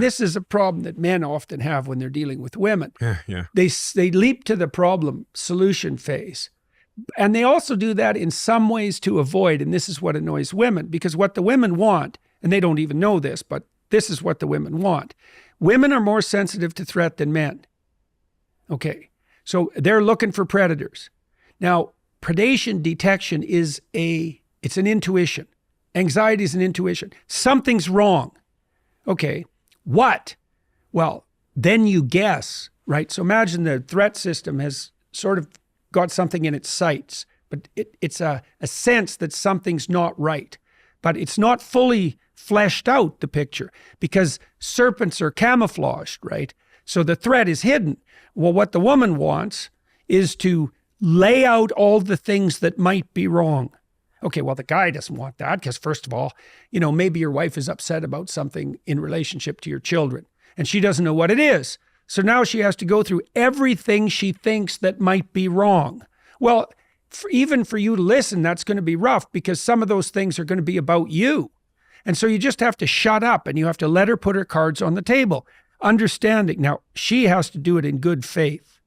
This is a problem that men often have when they're dealing with women. Yeah. They leap to the problem solution phase. And they also do that in some ways to avoid, and this is what annoys women, because what the women want, and they don't even know this, but this is what the women want. Women are more sensitive to threat than men. Okay, so they're looking for predators. Now, predation detection it's an intuition. Anxiety is an intuition. Something's wrong. Okay, what? Well, then you guess, right? So imagine the threat system has sort of got something in its sights, but it's a sense that something's not right. But it's not fully fleshed out, the picture, because serpents are camouflaged, right? So the threat is hidden. Well, what the woman wants is to lay out all the things that might be wrong. Okay, well, the guy doesn't want that because, first of all, maybe your wife is upset about something in relationship to your children, and she doesn't know what it is. So now she has to go through everything she thinks that might be wrong. Well, even for you to listen, that's going to be rough because some of those things are going to be about you. And so you just have to shut up and you have to let her put her cards on the table. Understanding. Now, she has to do it in good faith,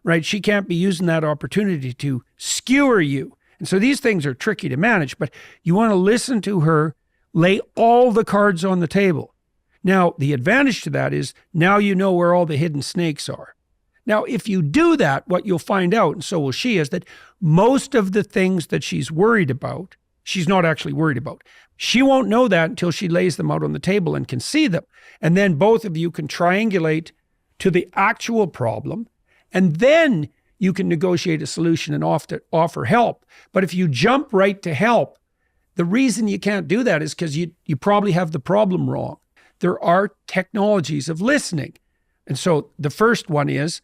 right? She can't be using that opportunity to skewer you. And so these things are tricky to manage, but you want to listen to her, lay all the cards on the table. Now, the advantage to that is now you know where all the hidden snakes are. Now, if you do that, what you'll find out, and so will she, is that most of the things that she's worried about, she's not actually worried about. She won't know that until she lays them out on the table and can see them. And then both of you can triangulate to the actual problem, and then you can negotiate a solution and offer help. But if you jump right to help, the reason you can't do that is because you probably have the problem wrong. There are technologies of listening. And so the first one is,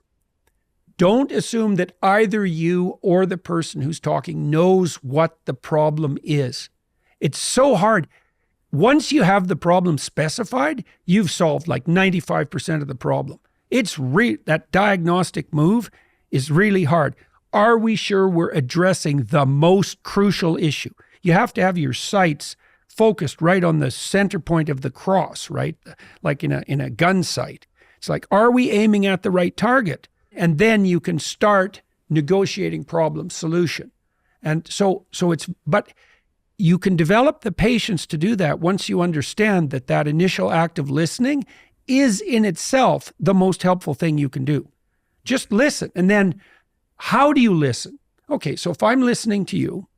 don't assume that either you or the person who's talking knows what the problem is. It's so hard. Once you have the problem specified, you've solved like 95% of the problem. That diagnostic move is really hard. Are we sure we're addressing the most crucial issue? You have to have your sights focused right on the center point of the cross, right? Like in a gun sight. It's like, are we aiming at the right target? And then you can start negotiating problem solution. And but you can develop the patience to do that once you understand that initial act of listening is in itself the most helpful thing you can do. Just listen. And then how do you listen? Okay, so if I'm listening to you,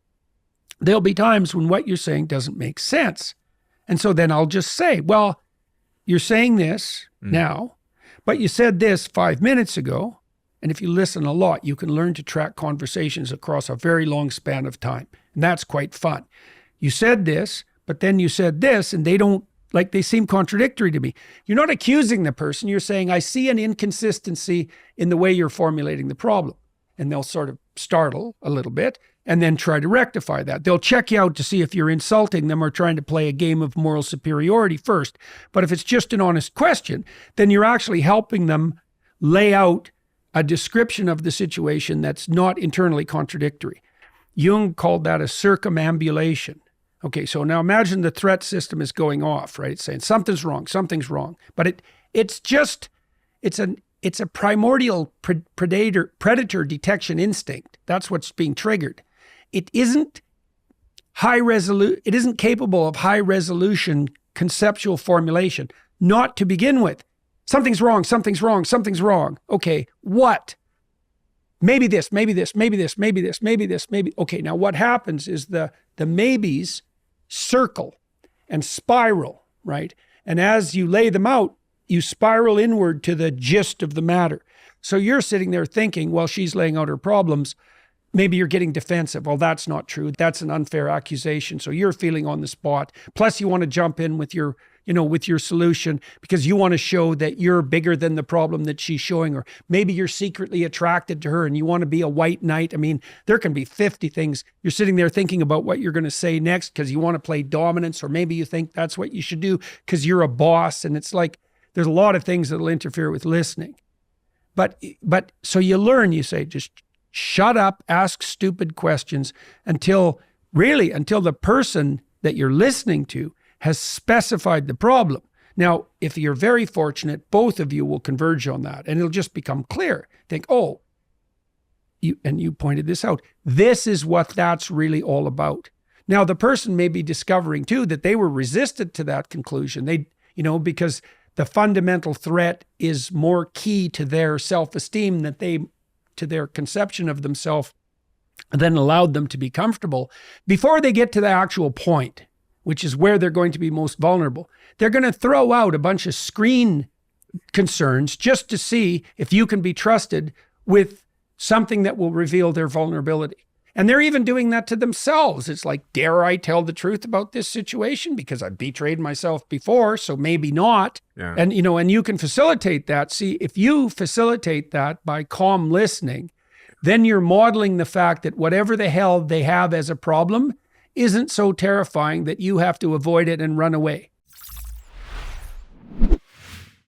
there'll be times when what you're saying doesn't make sense. And so then I'll just say, well, you're saying this now, but you said this 5 minutes ago. And if you listen a lot, you can learn to track conversations across a very long span of time. And that's quite fun. You said this, but then you said this, and they seem contradictory to me. You're not accusing the person. You're saying, I see an inconsistency in the way you're formulating the problem. And they'll sort of startle a little bit and then try to rectify that. They'll check you out to see if you're insulting them or trying to play a game of moral superiority first. But if it's just an honest question, then you're actually helping them lay out a description of the situation that's not internally contradictory. Jung called that a circumambulation. Okay, so now imagine the threat system is going off, right? It's saying something's wrong. But it's a primordial predator detection instinct. That's what's being triggered. It isn't capable of high resolution conceptual formulation, not to begin with. Something's wrong. Okay, what? Maybe this. Okay, now what happens is the maybes circle and spiral, right? And as you lay them out, you spiral inward to the gist of the matter. So you're sitting there thinking, well, she's laying out her problems. Maybe you're getting defensive. Well, that's not true. That's an unfair accusation. So you're feeling on the spot. Plus you want to jump in with your solution because you want to show that you're bigger than the problem that she's showing, or maybe you're secretly attracted to her and you want to be a white knight. I mean, there can be 50 things. You're sitting there thinking about what you're going to say next because you want to play dominance, or maybe you think that's what you should do because you're a boss. And it's like, there's a lot of things that'll interfere with listening. But so you learn, you say, just shut up, ask stupid questions until the person that you're listening to has specified the problem. Now, if you're very fortunate, both of you will converge on that and it'll just become clear. Think, oh, you pointed this out. This is what that's really all about. Now, the person may be discovering too that they were resistant to that conclusion. Because the fundamental threat is more key to their self-esteem to their conception of themselves than allowed them to be comfortable. Before they get to the actual point, which is where they're going to be most vulnerable, they're going to throw out a bunch of screen concerns just to see if you can be trusted with something that will reveal their vulnerability. And they're even doing that to themselves. It's like, dare I tell the truth about this situation? Because I've betrayed myself before, so maybe not. Yeah. And you can facilitate that. See, if you facilitate that by calm listening, then you're modeling the fact that whatever the hell they have as a problem isn't so terrifying that you have to avoid it and run away.